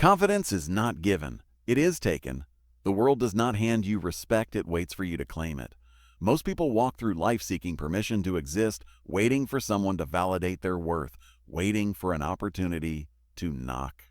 Confidence is not given, it is taken. The world does not hand you respect, it waits for you to claim it. Most people walk through life seeking permission to exist, waiting for someone to validate their worth, waiting for an opportunity to knock.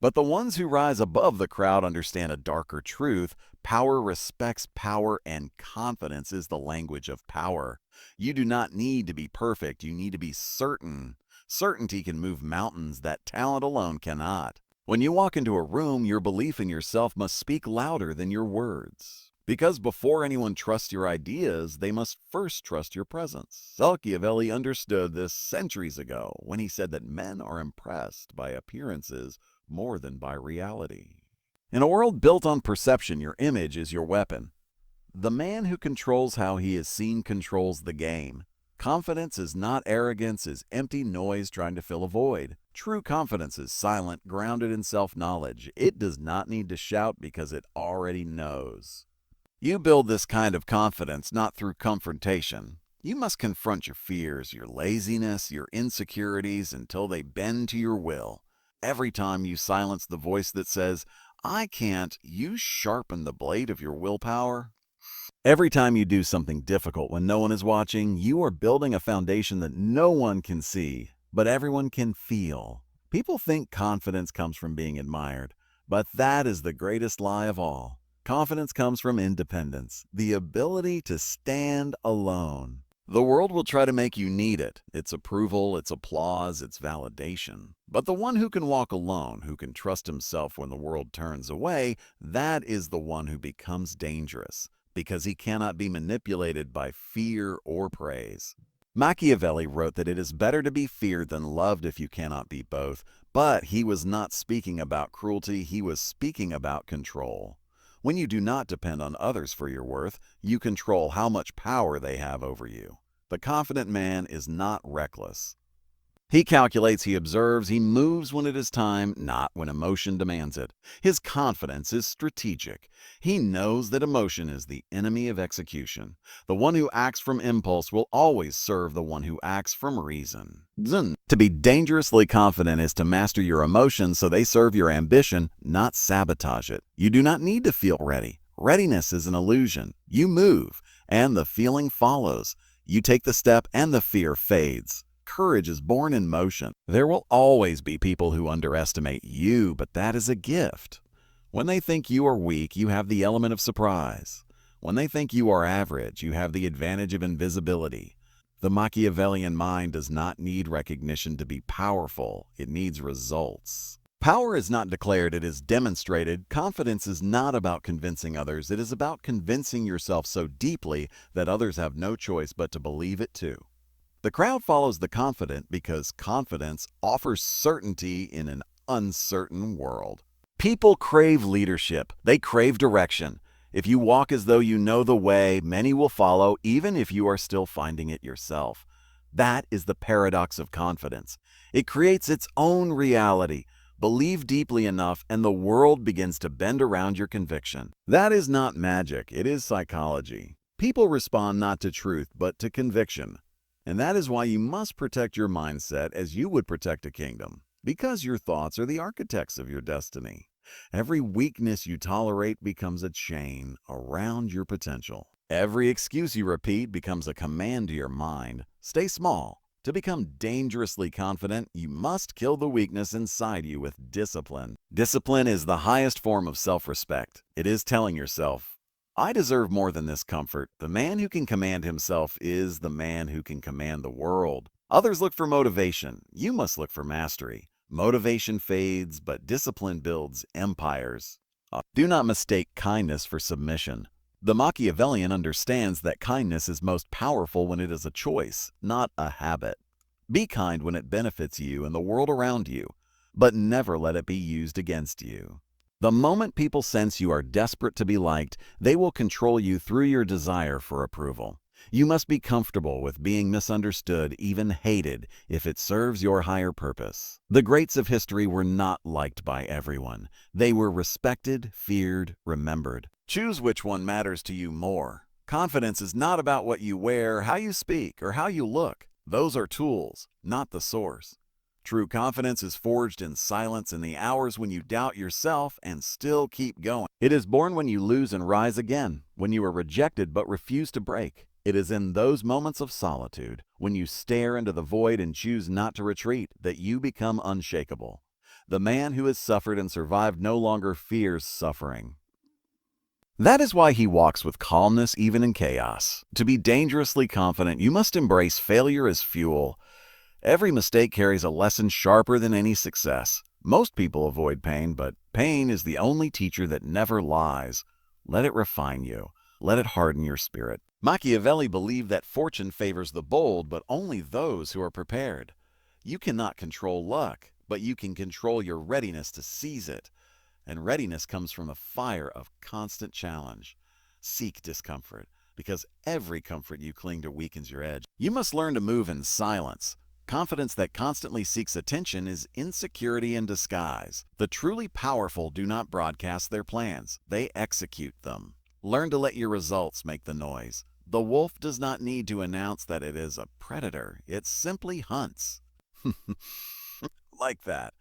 But the ones who rise above the crowd understand a darker truth. Power respects power, and confidence is the language of power. You do not need to be perfect, you need to be certain. Certainty can move mountains that talent alone cannot. When you walk into a room, your belief in yourself must speak louder than your words. Because before anyone trusts your ideas, they must first trust your presence. Machiavelli understood this centuries ago when he said that men are impressed by appearances more than by reality. In a world built on perception, your image is your weapon. The man who controls how he is seen controls the game. Confidence is not arrogance, is empty noise trying to fill a void. True confidence is silent, grounded in self-knowledge. It does not need to shout because it already knows. You build this kind of confidence not through confrontation. You must confront your fears, your laziness, your insecurities until they bend to your will. Every time you silence the voice that says, "I can't," you sharpen the blade of your willpower. Every time you do something difficult when no one is watching, you are building a foundation that no one can see, but everyone can feel. People think confidence comes from being admired, but that is the greatest lie of all. Confidence comes from independence, the ability to stand alone. The world will try to make you need it, its approval, its applause, its validation. But the one who can walk alone, who can trust himself when the world turns away, that is the one who becomes dangerous, because he cannot be manipulated by fear or praise. Machiavelli wrote that it is better to be feared than loved if you cannot be both, but he was not speaking about cruelty, he was speaking about control. When you do not depend on others for your worth, you control how much power they have over you. The confident man is not reckless. He calculates, he observes, he moves when it is time, not when emotion demands it. His confidence is strategic. He knows that emotion is the enemy of execution. The one who acts from impulse will always serve the one who acts from reason. To be dangerously confident is to master your emotions so they serve your ambition, not sabotage it. You do not need to feel ready. Readiness is an illusion. You move, and the feeling follows. You take the step, and the fear fades. Courage is born in motion. There will always be people who underestimate you, but that is a gift. When they think you are weak, you have the element of surprise. When they think you are average, you have the advantage of invisibility. The Machiavellian mind does not need recognition to be powerful. It needs results. Power is not declared, it is demonstrated. Confidence is not about convincing others. It is about convincing yourself so deeply that others have no choice but to believe it too. The crowd follows the confident because confidence offers certainty in an uncertain world. People crave leadership. They crave direction. If you walk as though you know the way, many will follow, even if you are still finding it yourself. That is the paradox of confidence. It creates its own reality. Believe deeply enough, and the world begins to bend around your conviction. That is not magic. It is psychology. People respond not to truth, but to conviction. And that is why you must protect your mindset as you would protect a kingdom, because your thoughts are the architects of your destiny. Every weakness you tolerate becomes a chain around your potential. Every excuse you repeat becomes a command to your mind. Stay small. To become dangerously confident, you must kill the weakness inside you with discipline. Discipline is the highest form of self-respect. It is telling yourself, I deserve more than this comfort. The man who can command himself is the man who can command the world. Others look for motivation. You must look for mastery. Motivation fades, but discipline builds empires. Do not mistake kindness for submission. The Machiavellian understands that kindness is most powerful when it is a choice, not a habit. Be kind when it benefits you and the world around you, but never let it be used against you. The moment people sense you are desperate to be liked, they will control you through your desire for approval. You must be comfortable with being misunderstood, even hated, if it serves your higher purpose. The greats of history were not liked by everyone. They were respected, feared, remembered. Choose which one matters to you more. Confidence is not about what you wear, how you speak, or how you look. Those are tools, not the source. True confidence is forged in silence in the hours when you doubt yourself and still keep going. It is born when you lose and rise again, when you are rejected but refuse to break. It is in those moments of solitude, when you stare into the void and choose not to retreat, that you become unshakable. The man who has suffered and survived no longer fears suffering. That is why he walks with calmness even in chaos. To be dangerously confident, you must embrace failure as fuel. Every mistake carries a lesson sharper than any success. Most people avoid pain, but pain is the only teacher that never lies. Let it refine you. Let it harden your spirit. Machiavelli believed that fortune favors the bold, but only those who are prepared. You cannot control luck, but you can control your readiness to seize it. And readiness comes from the fire of constant challenge. Seek discomfort, because every comfort you cling to weakens your edge. You must learn to move in silence. Confidence that constantly seeks attention is insecurity in disguise. The truly powerful do not broadcast their plans, they execute them. Learn to let your results make the noise. The wolf does not need to announce that it is a predator, it simply hunts. Like that.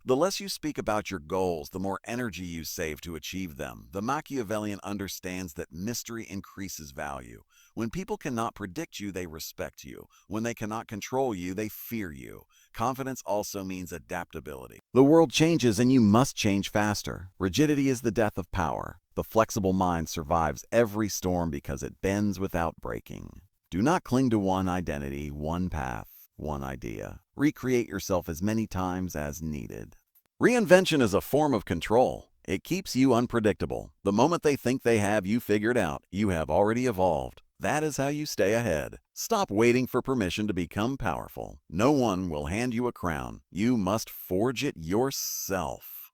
The less you speak about your goals, the more energy you save to achieve them. The Machiavellian understands that mystery increases value. When people cannot predict you, they respect you. When they cannot control you, they fear you. Confidence also means adaptability. The world changes and you must change faster. Rigidity is the death of power. The flexible mind survives every storm because it bends without breaking. Do not cling to one identity, one path, one idea. Recreate yourself as many times as needed. Reinvention is a form of control. It keeps you unpredictable. The moment they think they have you figured out, you have already evolved. That is how you stay ahead. Stop waiting for permission to become powerful. No one will hand you a crown. You must forge it yourself.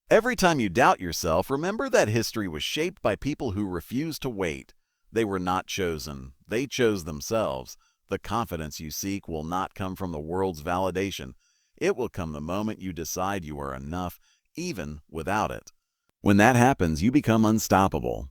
Every time you doubt yourself, remember that history was shaped by people who refused to wait. They were not chosen. They chose themselves. The confidence you seek will not come from the world's validation. It will come the moment you decide you are enough, even without it. When that happens, you become unstoppable.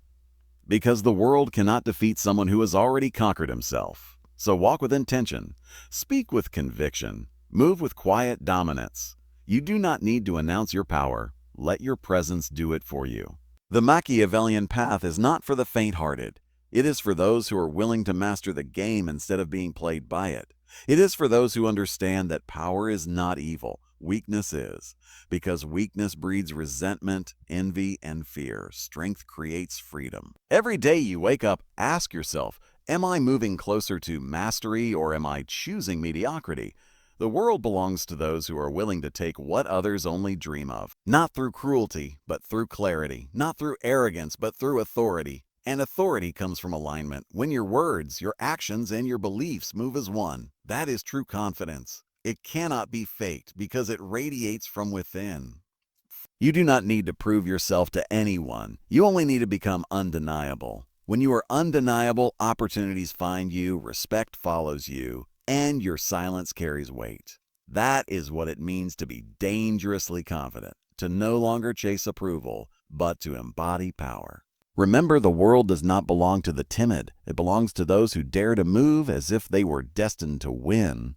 Because the world cannot defeat someone who has already conquered himself. So walk with intention. Speak with conviction. Move with quiet dominance. You do not need to announce your power. Let your presence do it for you. The Machiavellian path is not for the faint-hearted. It is for those who are willing to master the game instead of being played by it. It is for those who understand that power is not evil, weakness is. Because weakness breeds resentment, envy, and fear. Strength creates freedom. Every day you wake up, ask yourself, am I moving closer to mastery or am I choosing mediocrity? The world belongs to those who are willing to take what others only dream of. Not through cruelty, but through clarity. Not through arrogance, but through authority. And authority comes from alignment. When your words, your actions, and your beliefs move as one, that is true confidence. It cannot be faked because it radiates from within. You do not need to prove yourself to anyone. You only need to become undeniable. When you are undeniable, opportunities find you, respect follows you, and your silence carries weight. That is what it means to be dangerously confident, to no longer chase approval, but to embody power. Remember, the world does not belong to the timid. It belongs to those who dare to move as if they were destined to win.